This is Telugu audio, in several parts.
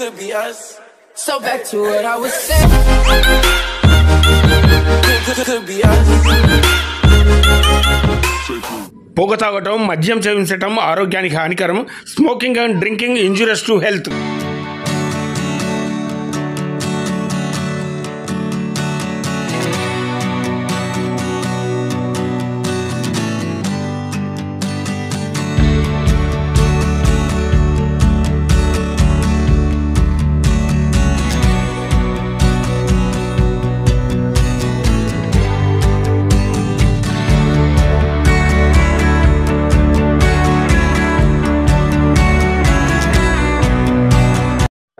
Could be us. So back to what I was saying. Could be us. పొగ తాగటం, మద్యం సేవించటం ఆరోగ్యానికి హానికరం. Smoking and drinking injurious to health.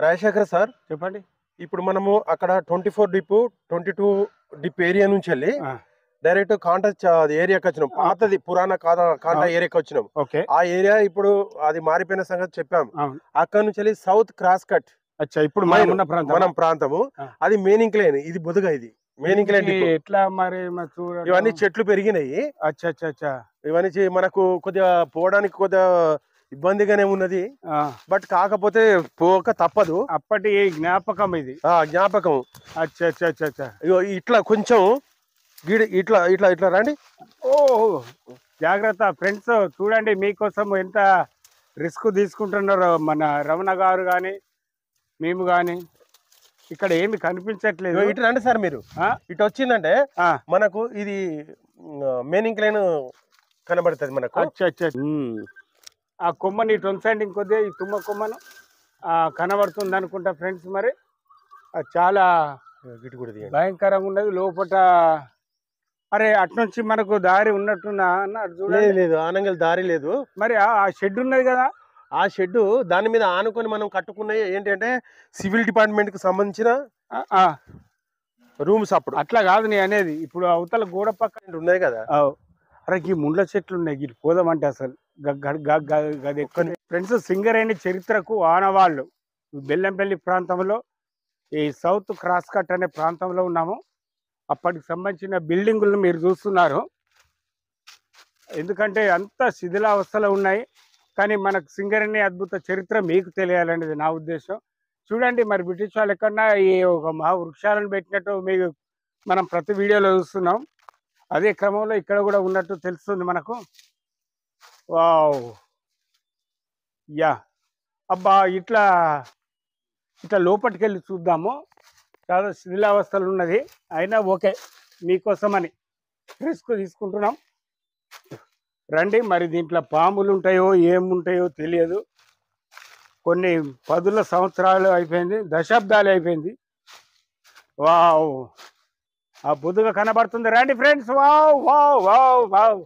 Rajasekhar sir చెప్పండి. ఇప్పుడు మనము అక్కడ 24 డిప్ 22 డిప్ ఏరియా నుంచి వెళ్ళి డైరెక్ట్ కాంటా ఏరియాకి వచ్చినాం. పాతది పురాణ కాంటా ఏరియాకి వచ్చినాం. ఆ ఏరియా ఇప్పుడు అది మారిపోయిన సంగతి చెప్పాం. అక్కడ నుంచి వెళ్ళి సౌత్ క్రాస్ కట్ ఇప్పుడు మనం ప్రాంతము అది మెయినింగ్ లైన్. ఇది బుధగా ఇది మెయినింగ్ లైన్. ఎట్లా మరి ఇవన్నీ చెట్లు పెరిగినాయి. ఇవన్నీ మనకు కొద్దిగా పోవడానికి కొద్దిగా ఇబ్బందిగానే ఉన్నది. బట్ కాకపోతే పోక తప్పదు. అప్పటి జ్ఞాపకం ఇది. జ్ఞాపకం. ఇట్లా కొంచెం ఇట్లా ఇట్లా ఇట్లా రండి. ఓ జాగ్రత్త ఫ్రెండ్స్, చూడండి మీకోసం ఎంత రిస్క్ తీసుకుంటున్నారో మన రమణ గారు కానీ మేము కానీ. ఇక్కడ ఏమి కనిపించట్లేదు. ఇటు రండి సార్. మీరు ఇటు వచ్చిందంటే మనకు ఇది మెయినింగ్ లైన్ కనబడుతుంది మనకు. ఆ కొమ్మని ఇటు ఉంచండి, ఇంకొద్దిగా ఈ తుమ్మ కొమ్మను కనబడుతుంది అనుకుంటా ఫ్రెండ్స్. మరి అది చాలా భయంకరంగా ఉన్నది లోపల. అరే అట్నుంచి మనకు దారి ఉన్నట్టున్నా లేదు, ఆనంగల్ దారి లేదు. మరి ఆ షెడ్ ఉన్నది కదా, ఆ షెడ్ దాని మీద ఆనుకొని మనం కట్టుకున్నాయి. ఏంటంటే సివిల్ డిపార్ట్మెంట్ కి సంబంధించిన రూమ్స్. అప్పుడు అట్లా కాదు నీ అనేది. ఇప్పుడు అవతల గోడ పక్కన ఉన్నాయి కదా. అరే ఈ ముండ్ల చెట్లు ఉన్నాయి, ఇటు పోదామంటే అసలు ఫ్రెండ్స్. సింగరేణి చరిత్రకు ఆనవాళ్ళు బెల్లంపల్లి ప్రాంతంలో ఈ సౌత్ క్రాస్ కట్ అనే ప్రాంతంలో ఉన్నాము. అప్పటికి సంబంధించిన బిల్డింగులను మీరు చూస్తున్నారు. ఎందుకంటే అంత శిథిలావస్థలో ఉన్నాయి. కానీ మనకు సింగరేణి అద్భుత చరిత్ర మీకు తెలియాలనేది నా ఉద్దేశం. చూడండి మరి బ్రిటిష్ వాళ్ళు ఎక్కడన్నా ఈ ఒక మహా వృక్షాలను పెట్టినట్టు మీకు మనం ప్రతి వీడియోలో చూస్తున్నాం. అదే క్రమంలో ఇక్కడ కూడా ఉన్నట్టు తెలుస్తుంది మనకు. వావ్ యా అబ్బా, ఇట్లా ఇట్లా లోపలికి వెళ్ళి చూద్దాము. చాలా శిథిలావస్థలు ఉన్నది. అయినా ఓకే, మీకోసమని రిస్క్ తీసుకుంటున్నాం. రండి. మరి దీంట్లో పాములు ఉంటాయో ఏముంటాయో తెలియదు. కొన్ని పదుల సంవత్సరాలు అయిపోయింది, దశాబ్దాలు అయిపోయింది. వావ్, ఆ బుద్ధగా కనబడుతుంది. రండి friends. Wow wow wow wow,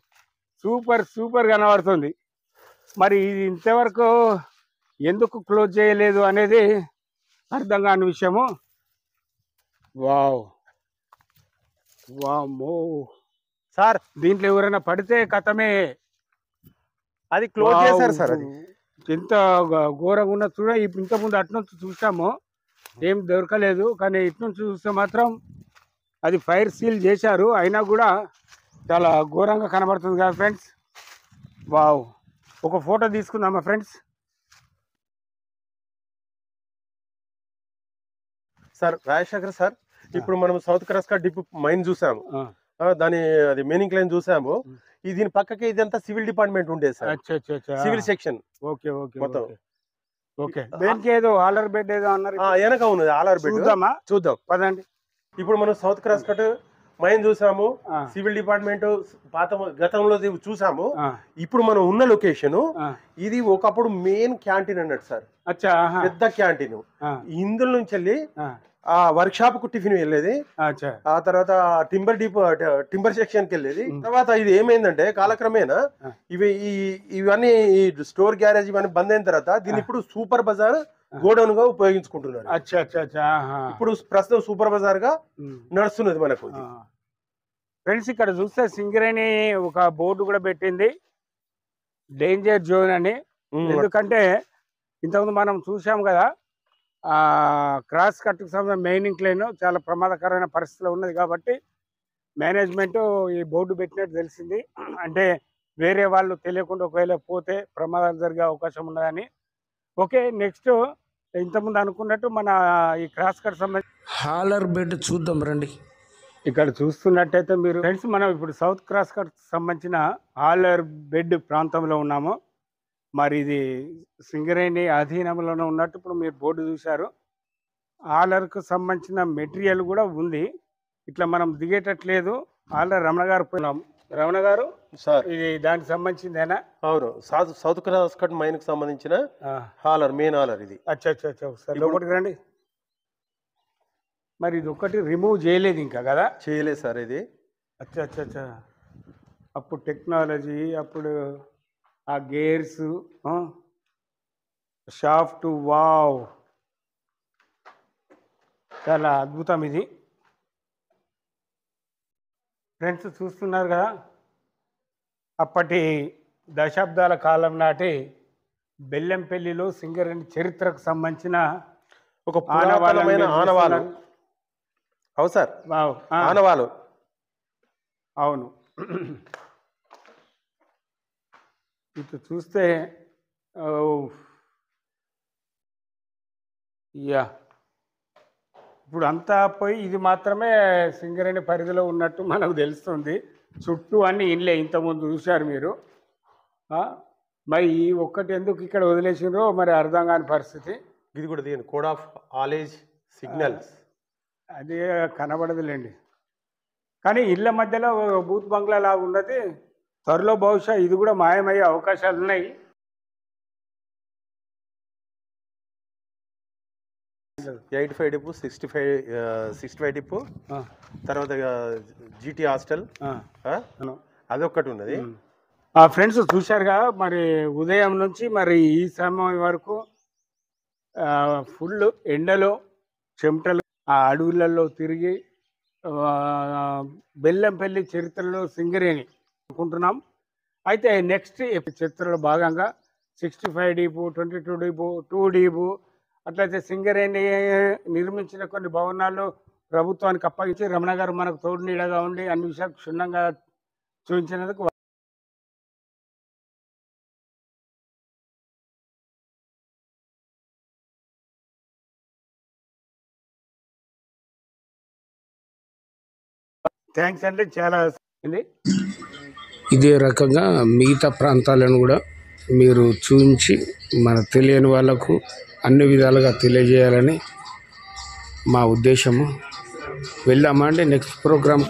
super super కనబడుతుంది. మరి ఇది ఇంతవరకు ఎందుకు క్లోజ్ చేయలేదు అనేది అర్థం కాని విషయము. వావ్ వామ్మో సార్, దీంట్లో ఎవరైనా పడితే కథమే. అది క్లోజ్ చేశారు సార్. అది ఎంత ఘోరంగా ఉన్నది చూడ. ఇంతకుముందు అట్నుంచి చూసాము, ఏం దొరకలేదు. కానీ ఇట్నుంచి చూస్తే మాత్రం అది ఫైర్ సీల్ చేశారు. అయినా కూడా చాలా ఘోరంగా కనబడుతుంది కదా ఫ్రెండ్స్. వావ్, ఒక ఫోటో తీసుకుందామా ఫ్రెండ్స్. సార్ రాజశేఖర్ సార్, ఇప్పుడు మనం south cross cut dip mine చూసాము, దాని అది మెయినింగ్ లైన్ చూసాము. దీని పక్కకి ఇదంతా సివిల్ డిపార్ట్మెంట్ ఉండేది sir. Civil section. Okay okay మొత్తం ఓకే. దేనికి ఏదో ఆలర్ బెడ్ ఏదో అన్నారు, వెనక ఉన్నది ఆలర్ బెడ్. చూద్దాం పదండి. ఇప్పుడు మనం సౌత్ క్రాస్ కట్ మైన్ చూసాము, సివిల్ డిపార్ట్మెంట్ పాత గతంలో చూసాము. ఇప్పుడు మనం ఉన్న లొకేషన్ ఇది ఒకప్పుడు మెయిన్ క్యాంటీన్ అన్నట్టు సార్. పెద్ద క్యాంటీన్. ఇందులో నుంచి వెళ్ళి ఆ వర్క్ షాప్ కు టిఫిన్ వెళ్ళేది. ఆ తర్వాత టింబర్ సెక్షన్ కి వెళ్ళేది. తర్వాత ఇది ఏమైందంటే కాలక్రమేణా ఇవన్నీ స్టోర్ గ్యారేజ్ ఇవన్నీ బంద్ అయిన తర్వాత దీన్ని ఇప్పుడు సూపర్ బజార్ గోడౌన్ గా ఉపయోగించుకుంటున్నారు. ఇప్పుడు ప్రస్తుతం సూపర్ బజార్ గా నడుస్తున్నది మనకు. ఫ్రెండ్స్, ఇక్కడ చూస్తే సింగరేణి ఒక బోర్డు కూడా పెట్టింది, డేంజర్ జోన్ అని. ఎందుకంటే ఇంతకుముందు మనం చూసాం కదా, క్రాస్ కట్కు సంబంధించిన మెయినింగ్ లైన్ చాలా ప్రమాదకరమైన పరిస్థితిలో ఉన్నది. కాబట్టి మేనేజ్మెంట్ ఈ బోర్డు పెట్టినట్టు తెలిసింది. అంటే వేరే వాళ్ళు తెలియకుండా ఒకవేళ పోతే ప్రమాదాలు జరిగే అవకాశం ఉన్నదని. ఓకే, నెక్స్ట్ ఇంతకుముందు అనుకున్నట్టు మన ఈ క్రాస్ కట్ సంబంధించి హాలర్ బెడ్ చూద్దాం రండి. ఇక్కడ చూస్తున్నట్టయితే మీరు ఫ్రెండ్స్, మనం ఇప్పుడు సౌత్ క్రాస్ కట్ సంబంధించిన హాలర్ బెడ్ ప్రాంతంలో ఉన్నాము. మరి ఇది సింగరేణి అధీనంలోనే ఉన్నట్టు ఇప్పుడు మీరు బోర్డు చూశారు. హాలర్కు సంబంధించిన మెటీరియల్ కూడా ఉంది. ఇట్లా మనం దిగేటట్లేదు. ఆల్రెడీ రమణ గారు పోయినాం. రమణ గారు సార్, ఇది దానికి సంబంధించిందేనా? అవును, సౌత్ క్రాస్ కట్ మైన్ కి సంబంధించిన హాలర్, మెయిన్ హాలర్ ఇది. అచ్చా అచ్చా అచ్చా, ఒకసారి లోపలికి రండి. మరి ఇది ఒకటి రిమూవ్ చేయలేదు ఇంకా కదా? చేయలేదు సార్ ఇది. అచ్చా అచ్చా అచ్చా, అప్పుడు టెక్నాలజీ, అప్పుడు ఆ గేర్స్, షాఫ్ట్, వావ్, చాలా అద్భుతం ఇది. ఫ్రెండ్స్ చూస్తున్నారు కదా, అప్పటి దశాబ్దాల కాలం నాటి బెల్లంపల్లిలో సింగరేణి చరిత్రకు సంబంధించిన ఒక పురాతనమైన ఆనవాలు. అవును సార్, ఆనవాలు. అవును, ఇటు చూస్తే యా, ఇప్పుడు అంతా పోయి ఇది మాత్రమే సింగరేణి పరిధిలో ఉన్నట్టు మనకు తెలుస్తుంది. చుట్టూ అన్ని ఇండ్లే, ఇంతకుముందు చూశారు మీరు. మరి ఈ ఒక్కటి ఎందుకు ఇక్కడ వదిలేసినో మరి అర్థం కాని పరిస్థితి. ఇది కూడా దీని కోడ్ ఆఫ్ ఆలేజ్ సిగ్నల్స్, అది కనబడదులేండి. కానీ ఇళ్ళ మధ్యలో బూత్ బంగ్లా లాగా ఉన్నది. త్వరలో బహుశా ఇది కూడా మాయమయ్యే అవకాశాలు ఉన్నాయి. 85 డిపో, 65 డిపో, తర్వాత జీటీ హాస్టల్ అదొక్కటి ఉన్నది. ఫ్రెండ్స్ చూశారుగా, మరి ఉదయం నుంచి మరి ఈ సమయం వరకు ఫుల్ ఎండలో చెమటలు ఆ అడవులలో తిరిగి బెల్లంపల్లి చరిత్రలో సింగరేణి అనుకుంటున్నాం. అయితే నెక్స్ట్ చరిత్రలో భాగంగా 65 డిపో, 22 డిపో, 2 డిపో, అట్లయితే సింగరేణి నిర్మించిన కొన్ని భవనాలు ప్రభుత్వానికి అప్పగించి రమణ గారు మనకు తోడు నీడగా ఉండి అన్ని విషయాలు క్షుణ్ణంగా చూపించినందుకు థ్యాంక్స్ అండి. చాలా ఇదే రకంగా మిగతా ప్రాంతాలను కూడా మీరు చూపించి మన తెలియని వాళ్ళకు అన్ని విధాలుగా తెలియజేయాలని మా ఉద్దేశము. వెళ్దామా అండి నెక్స్ట్ ప్రోగ్రామ్?